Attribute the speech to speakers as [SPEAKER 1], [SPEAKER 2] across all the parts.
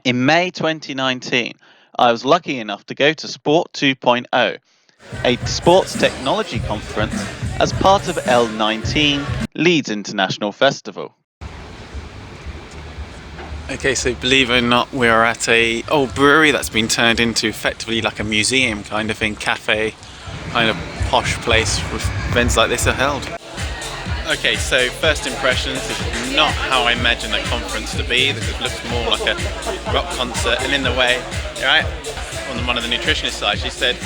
[SPEAKER 1] In May 2019, I was lucky enough to go to Sport 2.0, a sports technology conference as part of L19 Leeds International Festival. Okay, so believe it or not, we are at a old brewery that's been turned into effectively like a museum kind of thing, cafe, kind of posh place where events like this are held. Okay, so first impressions, this is not how I imagine a conference to be. This looks more like a rock concert, and in the way, right, on one of the nutritionists side, she said,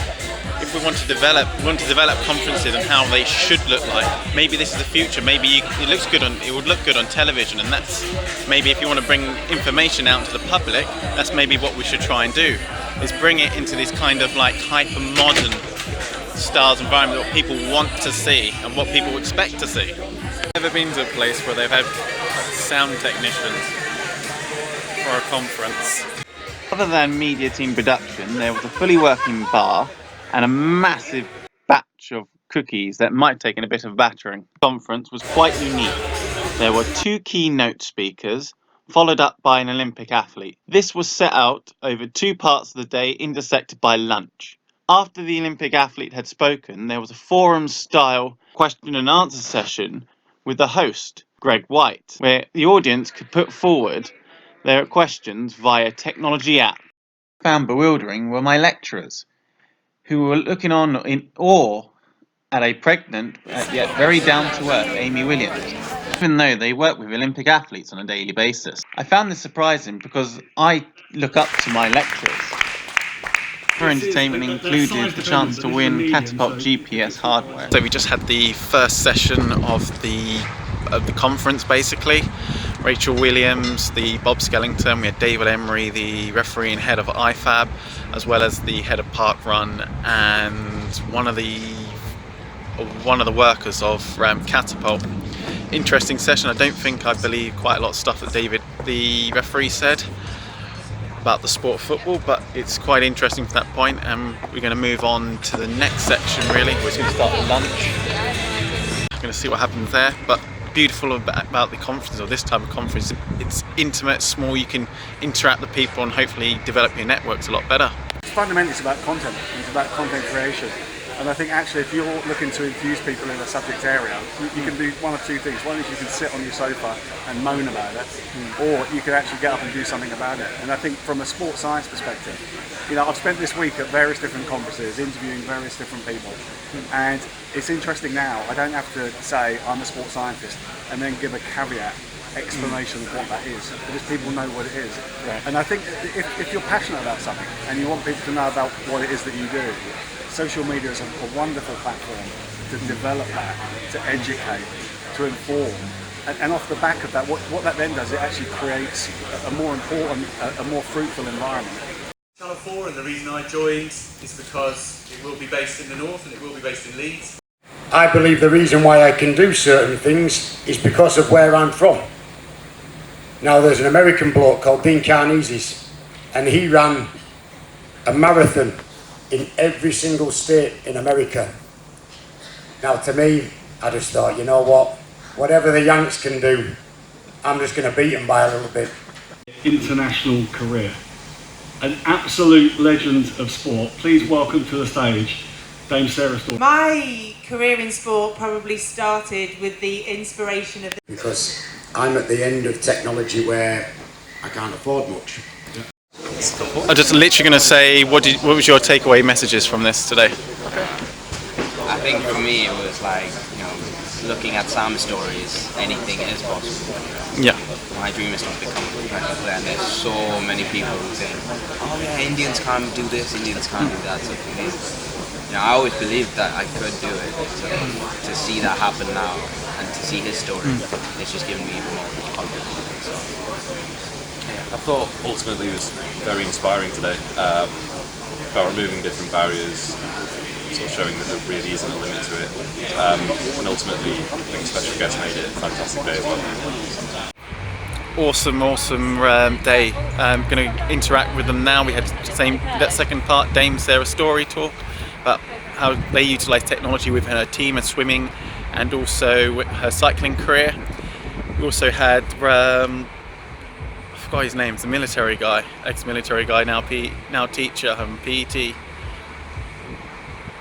[SPEAKER 1] if we want to develop conferences and how they should look like, maybe this is the future. Maybe it would look good on television, and that's maybe if you want to bring information out to the public, that's maybe what we should try and do, is bring it into this kind of like hyper modern styles environment, what people want to see and what people expect to see. I've never been to a place where they've had sound technicians for a conference. Other than media team production, there was a fully working bar and a massive batch of cookies that might have taken a bit of battering. The conference was quite unique. There were 2 keynote speakers, followed up by an Olympic athlete. This was set out over 2 parts of the day, intersected by lunch. After the Olympic athlete had spoken, there was a forum-style question and answer session with the host, Greg Whyte, where the audience could put forward their questions via technology app. What I found bewildering were my lecturers, who were looking on in awe at a pregnant yet very down-to-earth Amy Williams, even though they work with Olympic athletes on a daily basis. I found this surprising because I look up to my lecturers. For entertainment included the chance to win Catapult GPS hardware. So we just had the first session of the conference basically. Rachel Williams, the Bob Skellington, we had David Emery, the referee and head of IFAB, as well as the head of Park Run and one of the workers of Catapult. Interesting session. I believe quite a lot of stuff that David, the referee, said about the sport of football, but it's quite interesting from that point, and we're going to move on to the next section really. We're going to start at lunch. We're going to see what happens there, but beautiful about the conference, or this type of conference, it's intimate, small, you can interact with people and hopefully develop your networks a lot better.
[SPEAKER 2] Fundamentally it's about content, it's about content creation. And I think actually if you're looking to infuse people in a subject area, you can do one of 2 things. One is you can sit on your sofa and moan about it, or you can actually get up and do something about it. And I think from a sports science perspective, I've spent this week at various different conferences interviewing various different people. And it's interesting now, I don't have to say I'm a sports scientist and then give a caveat explanation of what that is, because people know what it is. Right. And I think if you're passionate about something and you want people to know about what it is that you do, social media is a wonderful platform to develop that, to educate, to inform. And off the back of that, what that then does, it actually creates a more important, a more fruitful environment.
[SPEAKER 3] Channel 4, and the reason I joined is because it will be based in the north and it will be based in Leeds.
[SPEAKER 4] I believe the reason why I can do certain things is because of where I'm from. Now there's an American bloke called Dean Carneses, and he ran a marathon in every single state in America. Now to me, I just thought, you know what, whatever the Yanks can do, I'm just going to beat them by a little bit.
[SPEAKER 2] International career. An absolute legend of sport. Please welcome to the stage, Dame Sarah Storey.
[SPEAKER 5] My career in sport probably started with the inspiration of
[SPEAKER 4] Because I'm at the end of technology where I can't afford much.
[SPEAKER 1] I'm just literally going to say, what was your takeaway messages from this today?
[SPEAKER 6] I think for me it was like, looking at some stories, anything is possible.
[SPEAKER 1] Yeah.
[SPEAKER 6] My dream is to become a professional player, and there's so many people who think, oh yeah, Indians can't do this, Indians can't do that. So for me, I always believed that I could do it. So to see that happen now and to see his story, it's just given me even more confidence. So.
[SPEAKER 7] I thought ultimately it was very inspiring today, about removing different barriers, sort of showing that there really isn't a limit to it, and ultimately I think the special guest made it a fantastic day as well.
[SPEAKER 1] Awesome day. I'm going to interact with them now. We had that second part, Dame Sarah Storey talk about how they utilise technology with her team and swimming, and also her cycling career. We also had forgot his name. It's a military guy, ex-military guy, now teacher, PET.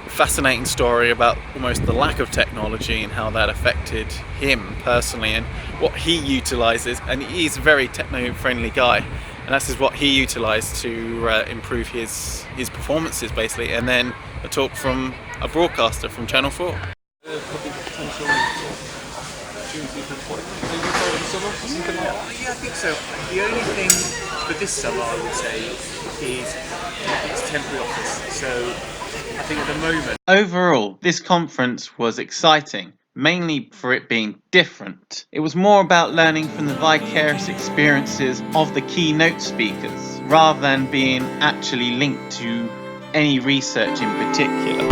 [SPEAKER 1] Fascinating story about almost the lack of technology and how that affected him personally and what he utilizes. And he's a very techno-friendly guy, and that's just what he utilized to improve his performances basically. And then a talk from a broadcaster from Channel 4.
[SPEAKER 3] Yeah, I think so. The only thing for this summer, I would say, is it's temporary office. So I think at the moment...
[SPEAKER 1] Overall, this conference was exciting, mainly for it being different. It was more about learning from the vicarious experiences of the keynote speakers, rather than being actually linked to any research in particular.